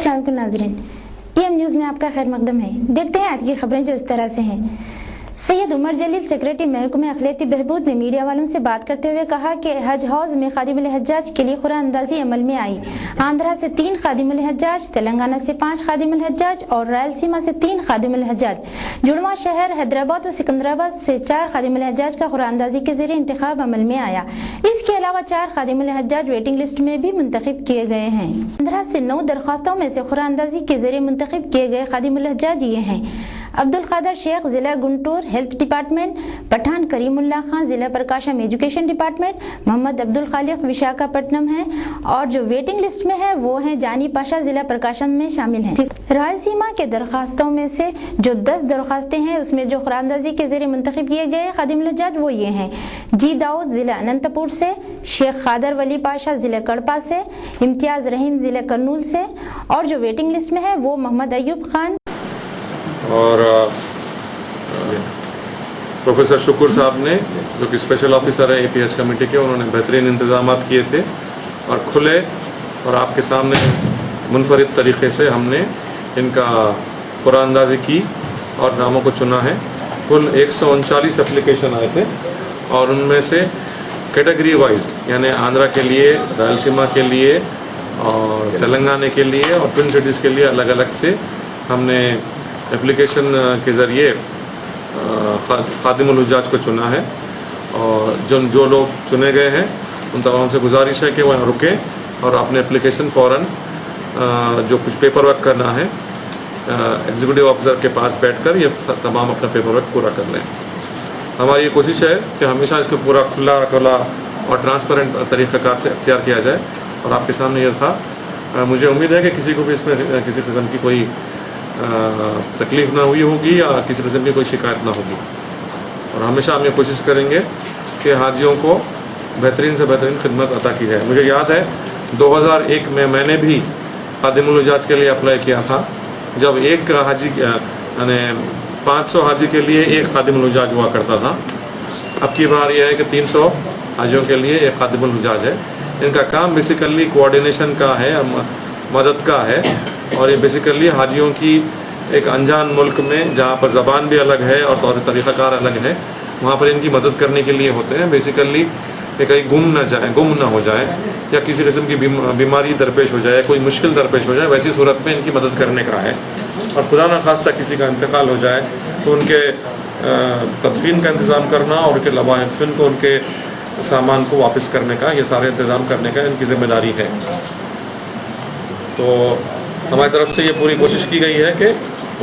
अस्सलाम नाज़रीन, PM news में आपका खैर मकदम है। देखते हैं आज की खबरें जो इस तरह से हैं। सैयद उमर जलील सेक्रेटरी महकमे अखिलती बहबूद ने मीडिया वालों से बात करते हुए कहा कि हज हाउस में खादिमुल हज्जाज के लिए कुरान अंदाजी अमल में आई। आंध्रा से 3 खादिमुल हज्जाज, तेलंगाना से 5 खादिमुल हज्जाज और रायलसीमा से 3 खादिमुल हज्जाज, जुड़वा शहर हैदराबाद और सिकंदराबाद से 4 खादिमुल हज्जाज का कुरान अंदाजी के जरिए इंतखाब अमल में आया। इसके अलावा 4 खादिमुल हज्जाज वेटिंग लिस्ट में भी मुंतखब किए गए हैं। आंध्रा से 9 दरखास्तों में से कुरान अंदाजी के जरिए मुंतखब किए गए खादिमुल हज्जाज ये हैं: अब्दुल कादर शेख जिला गुंटूर हेल्थ डिपार्टमेंट, पठान करीमुल्लाह खान जिला प्रकाशम एजुकेशन डिपार्टमेंट, मोहम्मद अब्दुल खालिक विशाखापट्टनम है और जो वेटिंग लिस्ट में है वो है जानी पाशा जिला प्रकाशम में शामिल हैं। रायलसीमा के दरखास्तों में से जो 10 दरखास्तें हैं उसमें जो कुरानंदाजी के जरिए मुंतखब किए गए खादिमुल हज्जाज वो ये हैं: जी दाऊद जिला अनंतपुर से, शेख खादर वली पाशा जिला कड़पा से, इम्तियाज रहीम जिला कर्नूल से और जो वेटिंग लिस्ट में है वो मोहम्मद अयूब खान और प्रोफेसर शुक्र साहब ने, जो कि स्पेशल ऑफिसर है एपीएच कमेटी के, उन्होंने बेहतरीन इंतजाम किए थे और खुले और आपके सामने मुनफरिद तरीक़े से हमने इनका कुरानंदाजी की और नामों को चुना है। कुल 139 एप्लीकेशन आए थे और उनमें से कैटेगरी वाइज यानी आंध्रा के लिए, रायलसीमा के लिए और तेलंगाना के लिए और ट्विन सिटीज़ के लिए अलग अलग से हमने एप्लीकेशन के ज़रिए खादिमुल हज्जाज को चुना है। और जो लोग चुने गए हैं उन तमाम से गुजारिश है कि वह रुकें और अपने एप्लीकेशन फ़ौरन जो कुछ पेपर वर्क करना है एग्जीक्यूटिव ऑफिसर के पास बैठकर ये तमाम अपना पेपर वर्क पूरा कर लें। हमारी ये कोशिश है कि हमेशा इसको पूरा खुला और ट्रांसपेरेंट तरीक़ाकार से अख्तियार किया जाए और आपके सामने ये था। मुझे उम्मीद है कि किसी को भी इसमें किसी किस्म की कोई तकलीफ़ ना हुई होगी या किसी किस्म की कोई शिकायत ना होगी और हमेशा हम ये कोशिश करेंगे कि हाजियों को बेहतरीन से बेहतरीन खिदमत अता की जाए। मुझे याद है 2001 में मैंने भी खादिमुल हज्जाज के लिए अप्लाई किया था, जब एक हाजी यानी 500 हाजी के लिए एक खादिमुल हज्जाज हुआ करता था। अब की बार यह है कि 300 हाजियों के लिए एक खादिमुल हज्जाज है। इनका काम बेसिकली कोऑर्डिनेशन का है, मदद का है और ये बेसिकली हाजियों की एक अनजान मुल्क में जहाँ पर ज़बान भी अलग है और तौर तरीक़ाकार अलग है, वहाँ पर इनकी मदद करने के लिए होते हैं। बेसिकली ये कहीं गुम ना हो जाए या किसी किस्म की बीमारी दरपेश हो जाए, कोई मुश्किल दरपेश हो जाए, वैसी सूरत में इनकी मदद करने का है। और खुदा न खास्ता किसी का इंतकाल हो जाए तो उनके तदफीन का इंतज़ाम करना और उनके लवाहिफ़िन को उनके सामान को वापस करने का, ये सारे इंतज़ाम करने का इनकी ज़िम्मेदारी है। तो हमारी तरफ से ये पूरी कोशिश की गई है कि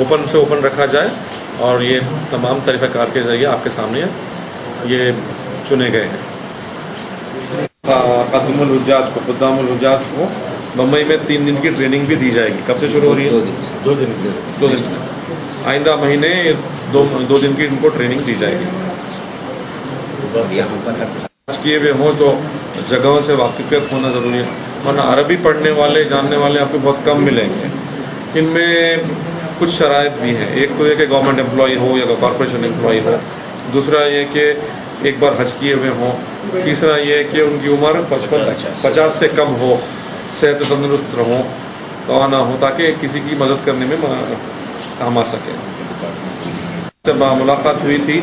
ओपन से ओपन रखा जाए और ये तमाम तरीक़ाकार के ज़रिए आपके सामने ये चुने गए हैं। खादिमुल हज्जाज को, खुद्दामुल हज्जाज को बम्बई में 3 दिन की ट्रेनिंग भी दी जाएगी। कब से शुरू हो रही है? 2 दिन। आइंदा महीने 2 दिन की इनको ट्रेनिंग दी जाएगी। किए हुए हों तो जगहों से वाकिफ़ियत होना ज़रूरी है, वरना अरबी पढ़ने वाले जानने वाले आपको बहुत कम मिलेंगे। इनमें कुछ शराइत भी हैं। एक तो ये कि गवर्नमेंट एम्प्लॉई हो या कॉरपोरेशन एम्प्लॉई हो, दूसरा ये कि एक बार हज किए हुए हों, तीसरा ये कि उनकी उम्र 50 से कम हो, सेहत तंदुरुस्त रहो, तवाना हो, ताकि किसी की मदद करने में काम आ सके। जब मुलाकात हुई थी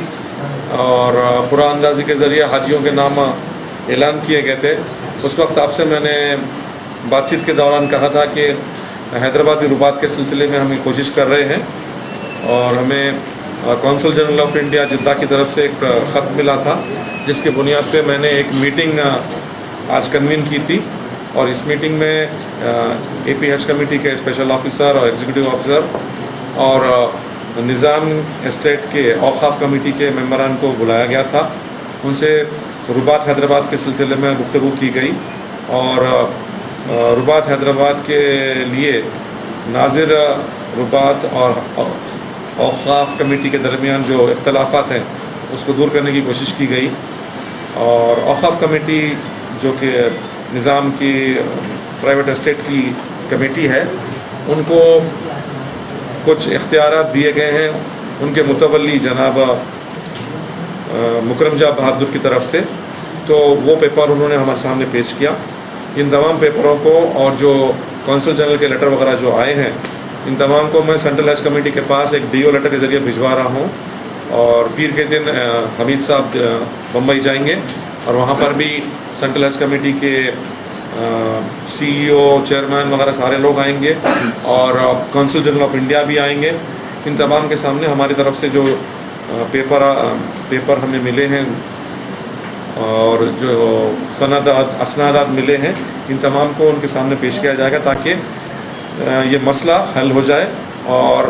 और कुरानंदाजी के ज़रिए हाजियों के नाम ऐलान किए गए थे, उस वक्त आपसे मैंने बातचीत के दौरान कहा था कि हैदराबादी रुबात के सिलसिले में हम कोशिश कर रहे हैं और हमें कौंसल जनरल ऑफ इंडिया जिद्दा की तरफ से एक ख़त मिला था, जिसके बुनियाद पे मैंने एक मीटिंग आज कन्वीन की थी और इस मीटिंग में एपीएच कमेटी के स्पेशल ऑफिसर और एग्जीक्यूटिव ऑफिसर और निज़ाम एस्टेट के औक़ाफ़ कमेटी के मेंबरान को बुलाया गया था। उनसे रुबात हैदराबाद के सिलसिले में गुफ्तगू की गई और रुबात हैदराबाद के लिए नाज़िर रुबात और औक़ाफ़ कमेटी के दरमियान जो इख्तलाफात हैं उसको दूर करने की कोशिश की गई और औक़ाफ़ कमेटी जो कि निज़ाम की प्राइवेट एस्टेट की कमेटी है, उनको कुछ इख्तियारात दिए गए हैं उनके मुतवल्ली जनाब मुकरमजा बहादुर की तरफ से। तो वो पेपर उन्होंने हमारे सामने पेश किया। इन तमाम पेपरों को और जो कौंसल जनरल के लेटर वगैरह जो आए हैं, इन तमाम को मैं सेंट्रल हज कमेटी के पास एक डीओ लेटर के ज़रिए भिजवा रहा हूँ। और पीर के दिन हमीद साहब बम्बई जाएंगे और वहाँ पर भी सेंट्रल हज कमेटी के CEO, चेयरमैन वगैरह सारे लोग आएंगे और कौंसल जनरल ऑफ इंडिया भी आएंगे। इन तमाम के सामने हमारी तरफ से जो पेपर हमें मिले हैं और जो असनादात मिले हैं, इन तमाम को उनके सामने पेश किया जाएगा ताकि ये मसला हल हो जाए और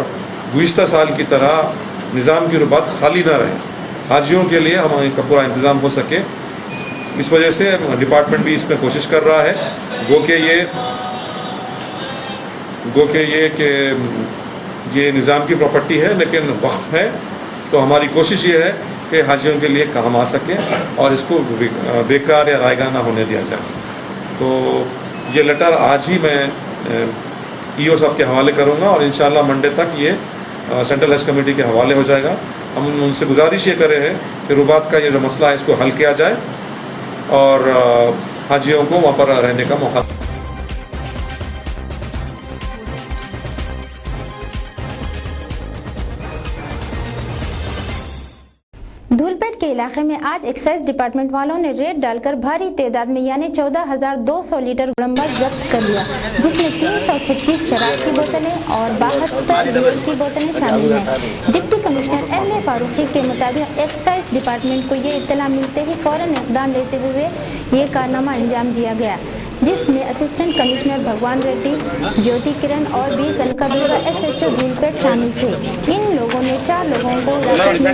गुज़िश्ता साल की तरह निज़ाम की रुबात खाली ना रहे, हाजियों के लिए हमारे का पूरा इंतज़ाम हो सके। इस वजह से डिपार्टमेंट भी इसमें कोशिश कर रहा है। गो के ये निज़ाम की प्रॉपर्टी है लेकिन वक्फ है, तो हमारी कोशिश ये है कि हाजियों के लिए काम आ सके और इसको बेकार या रायगा ना होने दिया जाए। तो ये लेटर आज ही मैं EO साहब के हवाले करूँगा और इंशाल्लाह मंडे तक ये सेंट्रल हज कमेटी के हवाले हो जाएगा। हम उनसे गुजारिश ये कर रहे हैं कि रुबात का ये जो मसला है इसको हल किया जाए और हाजियों को वहाँ पर रहने का मौका। धूलपेट के इलाके में आज एक्साइज डिपार्टमेंट वालों ने रेड डालकर भारी तादाद में यानी 14,200 लीटर गुड़म्बा जब्त कर लिया, जिसमें 336 शराब की बोतलें और 72 बियर की बोतलें शामिल हैं। डिप्टी कमिश्नर MA फारूकी के मुताबिक एक्साइज डिपार्टमेंट को ये इत्तला मिलते ही फौरन इक़दाम लेते हुए ये कारनामा अंजाम दिया गया, जिसमें असिस्टेंट कमिश्नर भगवान रेड्डी, ज्योति किरण और बी कनकाबिल SHO धूलपेट शामिल थे। इन लोगों ने 4 लोगों को जारी है।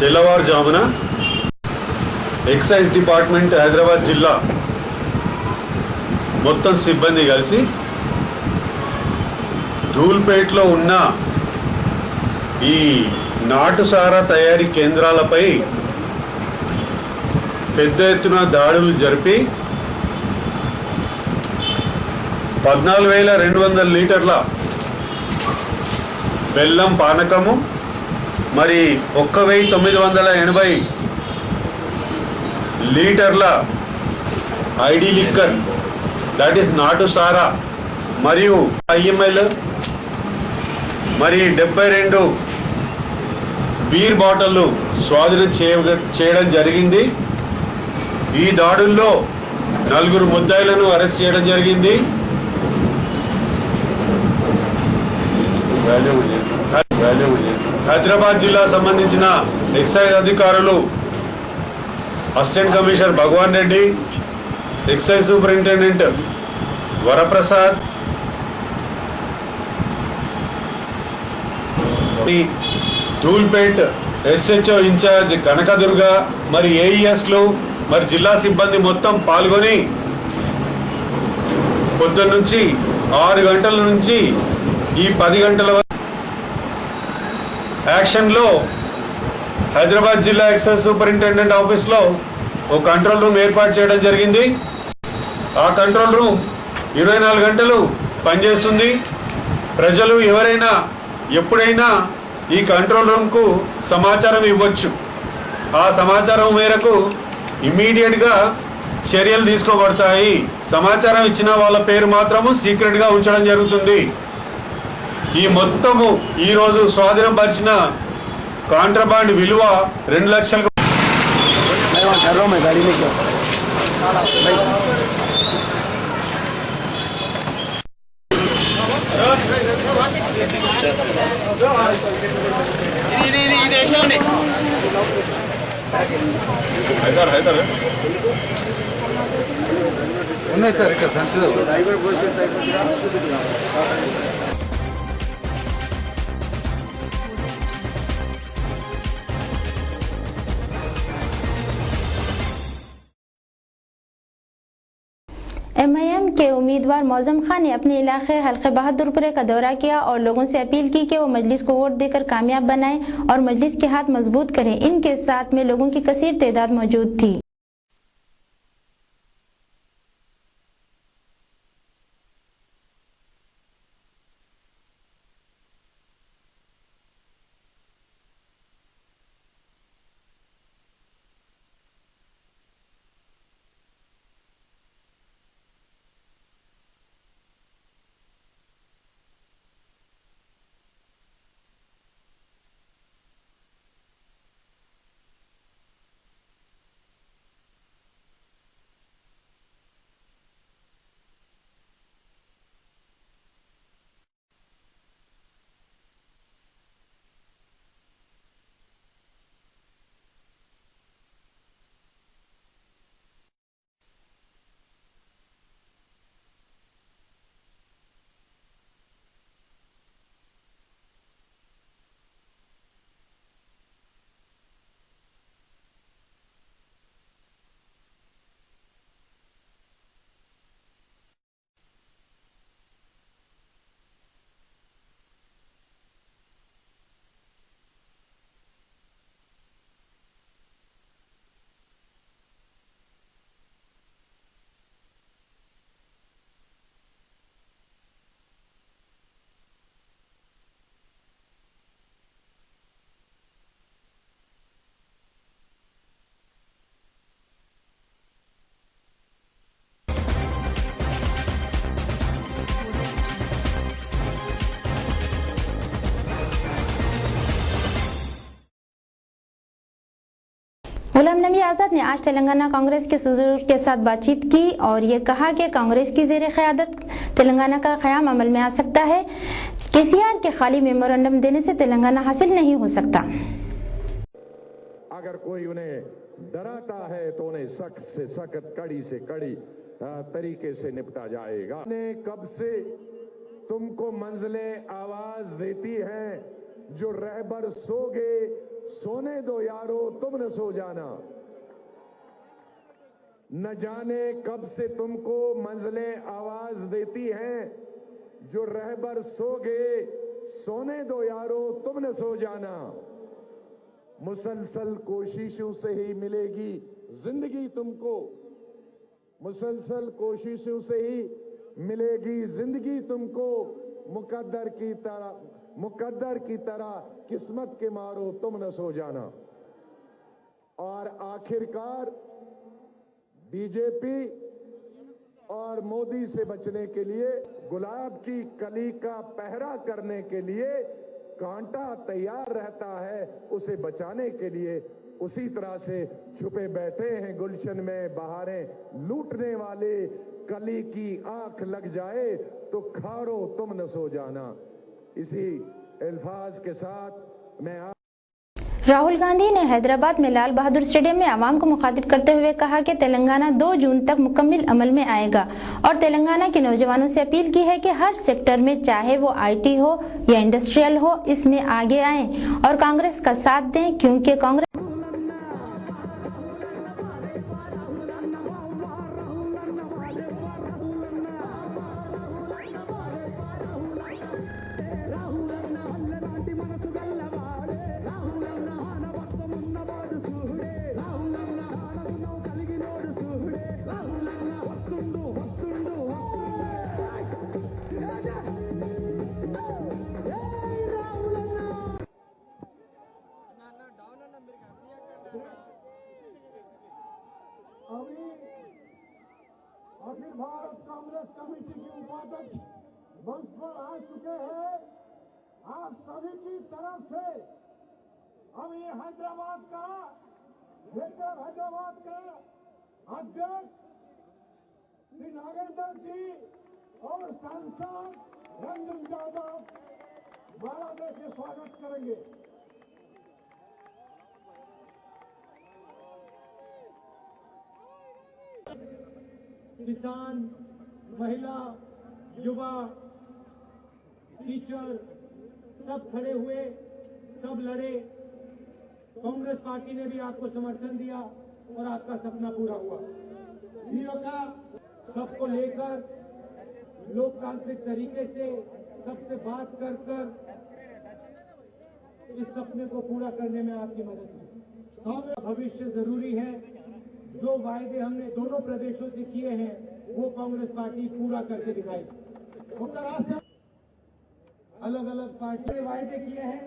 తెల్లవారుజామున ఎక్సైజ్ డిపార్ట్మెంట్ హైదరాబాద్ జిల్లా మొత్తం సిబ్బంది కలిసి ధూల్పేట్లో ఉన్న ఈ నాటుసారా తయారీ కేంద్రాలపై పెద్ద ఎత్తున దాడులు జరిపి 14,200 లీటర్ల బెల్లం పానకము, మరి 1,980 లీటర్ల ఐడి లిక్కర్ దట్ ఈస్ నాటుసారా మరియు IML మరి 72 బీర్ బాటిళ్లు స్వాధీనం చేయడం జరిగింది। ఈ దాడుల్లో 4 ముద్దాయిలను అరెస్ట్ చేయడం జరిగింది। హైదరాబాద్ జిల్లా సంబంధించిన ఎక్సైజ్ అధికారులు assistant commissioner Bhagavan Reddy, excise superintendent Varaprasad, Dhoolpet SHO incharge Kanakadurga మరి AESలు మరి జిల్లా సిబ్బంది మొత్తం పాల్గొని పొద్దున్న నుంచి 6 గంటల నుంచి ఈ 10 గంటల యాక్షన్లో హైదరాబాద్ జిల్లా ఎక్సైజ్ సూపరింటెండెంట్ ఆఫీస్లో ఒక కంట్రోల్ రూమ్ ఏర్పాటు చేయడం జరిగింది। ఆ కంట్రోల్ రూమ్ 24 గంటలు పనిచేస్తుంది। ప్రజలు ఎవరైనా ఎప్పుడైనా ఈ కంట్రోల్ రూమ్కు సమాచారం ఇవ్వచ్చు। ఆ సమాచారం మేరకు ఇమ్మీడియట్గా చర్యలు తీసుకోబడతాయి। సమాచారం ఇచ్చిన వాళ్ళ పేరు మాత్రము సీక్రెట్గా ఉంచడం జరుగుతుంది। ఈ మొత్తము ఈరోజు స్వాధీనపరిచిన కాంట్రాబాండ్ విలువ 2 లక్షలకు। ఉన్నాయి సార్ ఇక్కడ సంచిలో MIM के उम्मीदवार मौजम खान ने अपने इलाके हल्के बहादुरपुरे का दौरा किया और लोगों से अपील की कि वो मजलिस को वोट देकर कामयाब बनाएं और मजलिस के हाथ मजबूत करें। इनके साथ में लोगों की कसीर तादाद मौजूद थी। गुलाम नबी आज़ाद ने आज तेलंगाना कांग्रेस के सदर के साथ बातचीत की और ये कहा कि कांग्रेस की ज़ेर क़यादत तेलंगाना का क़याम अमल में आ सकता है। केसीआर के खाली मेमोरेंडम देने से तेलंगाना हासिल नहीं हो सकता। अगर कोई उन्हें डराता है तो उन्हें सख्त से सख्त, कड़ी से कड़ी तरीके से निपटा जाएगा। ने कब से तुमको मंजिलें आवाज देती हैं, जो रहबर सोगे सोने दो यारो तुम न सो जाना। न जाने कब से तुमको मंजिलें आवाज देती हैं, जो रहबर सोगे सोने दो यारो तुम न सो जाना। मुसलसल कोशिशों से ही मिलेगी जिंदगी तुमको, मुसलसल कोशिशों से ही मिलेगी जिंदगी तुमको। मुकद्दर की तरह किस्मत के मारो तुम न सो जाना। और आखिरकार बीजेपी और मोदी से बचने के लिए, गुलाब की कली का पहरा करने के लिए कांटा तैयार रहता है, उसे बचाने के लिए उसी तरह से छुपे बैठे हैं गुलशन में बहारें लूटने वाले। कली की आंख लग जाए तो खारो तुम न सो जाना। इसी अल्फाज के साथ मैं राहुल गांधी ने हैदराबाद में लाल बहादुर स्टेडियम में आवाम को मुखातिब करते हुए कहा कि तेलंगाना 2 जून तक मुकम्मल अमल में आएगा और तेलंगाना के नौजवानों से अपील की है कि हर सेक्टर में, चाहे वो आईटी हो या इंडस्ट्रियल हो, इसमें आगे आएं और कांग्रेस का साथ दें, क्योंकि कांग्रेस अखिल भारत कांग्रेस कमेटी के उपाध्यक्ष मंच पर आ चुके हैं। आप सभी की तरफ से हम ये हैदराबाद का अध्यक्ष श्री नागेंद्र जी और सांसद रंजन यादव माला दे के स्वागत करेंगे। किसान, महिला, युवा, टीचर सब खड़े हुए, सब लड़े। कांग्रेस पार्टी ने भी आपको समर्थन दिया और आपका सपना पूरा हुआ। सबको लेकर लोकतांत्रिक तरीके से सबसे बात कर इस सपने को पूरा करने में आपकी मदद की। भविष्य जरूरी है। जो वायदे हमने दोनों प्रदेशों से किए हैं वो कांग्रेस पार्टी पूरा करके दिखाएगी। अलग अलग पार्टी ने वायदे किए हैं।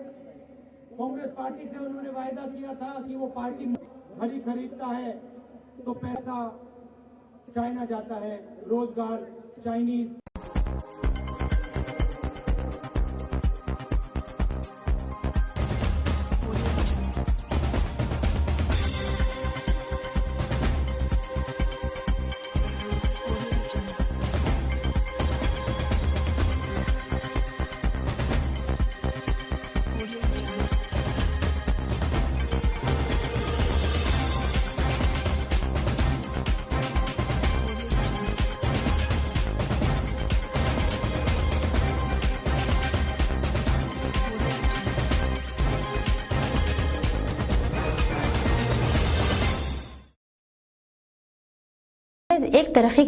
कांग्रेस पार्टी से उन्होंने वायदा किया था कि वो पार्टी घड़ी खरीदता है तो पैसा चाइना जाता है, रोजगार चाइनीज। एक तरक्की